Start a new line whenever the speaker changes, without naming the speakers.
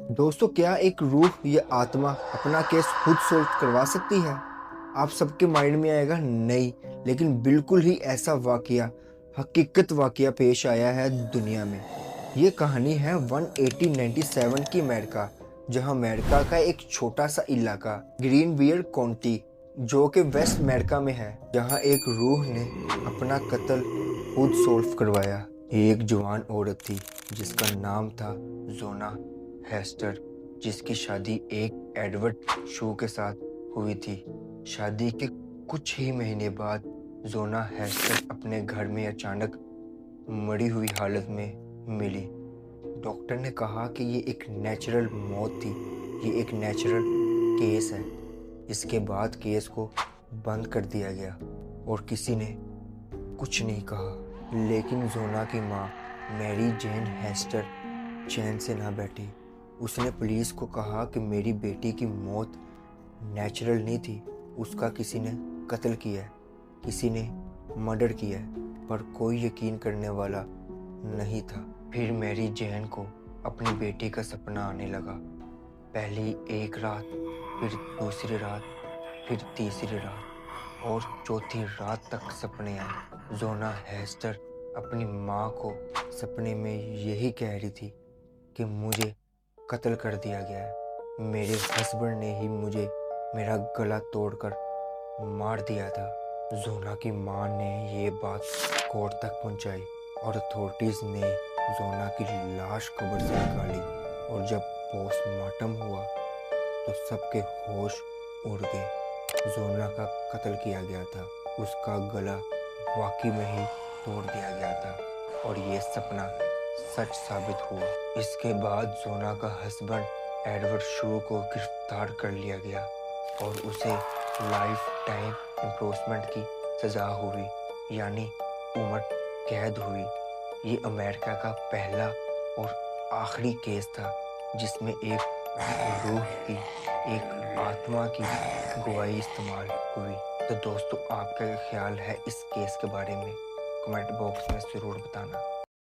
दोस्तों, क्या एक रूह या आत्मा अपना केस खुद सॉल्व करवा सकती है? आप सबके माइंड में आएगा नहीं, लेकिन बिल्कुल ही ऐसा वाकया, हकीकत वाकया पेश आया है दुनिया में। ये कहानी है 1897 की अमेरिका, जहां अमेरिका का एक छोटा सा इलाका ग्रीनवियर काउंटी, जो कि वेस्ट अमेरिका में है, जहां एक रूह ने अपना कत्ल खुद सॉल्व करवाया। एक जवान औरत थी जिसका नाम था जोना हेस्टर, जिसकी शादी एक एडवर्ड शू के साथ हुई थी। शादी के कुछ ही महीने बाद जोना हेस्टर अपने घर में अचानक मरी हुई हालत में मिली। डॉक्टर ने कहा कि ये एक नेचुरल मौत थी, ये एक नेचुरल केस है। इसके बाद केस को बंद कर दिया गया और किसी ने कुछ नहीं कहा। लेकिन जोना की माँ मैरी जेन हेस्टर चैन से ना बैठी। उसने पुलिस को कहा कि मेरी बेटी की मौत नेचुरल नहीं थी, उसका किसी ने कत्ल किया है, किसी ने मर्डर किया है। पर कोई यकीन करने वाला नहीं था। फिर मैरी जेन को अपनी बेटी का सपना आने लगा। पहली एक रात, फिर दूसरी रात, फिर तीसरी रात और चौथी रात तक सपने आए। जोना हेस्टर अपनी माँ को सपने में यही कह रही थी कि मुझे कत्ल कर दिया गया है, मेरे हस्बैंड ने ही मुझे मेरा गला तोड़कर मार दिया था। जोना की माँ ने ये बात कोर्ट तक पहुंचाई और अथॉरिटीज़ ने जोना की लाश कब्र से निकाली। और जब पोस्टमार्टम हुआ तो सबके होश उड़ गए। जोना का कत्ल किया गया था, उसका गला वाकई में ही तोड़ दिया गया था और ये सपना सच साबित हुआ। इसके बाद जोना का हस्बैंड एडवर्ड शू को गिरफ्तार कर लिया गया और उसे लाइफ टाइम इम्प्रिजनमेंट की सज़ा हुई, यानी उम्र कैद हुई। ये अमेरिका का पहला और आखिरी केस था जिसमें एक रूह की, एक आत्मा की गवाही इस्तेमाल हुई। तो दोस्तों, आपका क्या ख्याल है इस केस के बारे में? कमेंट बॉक्स में ज़रूर बताना।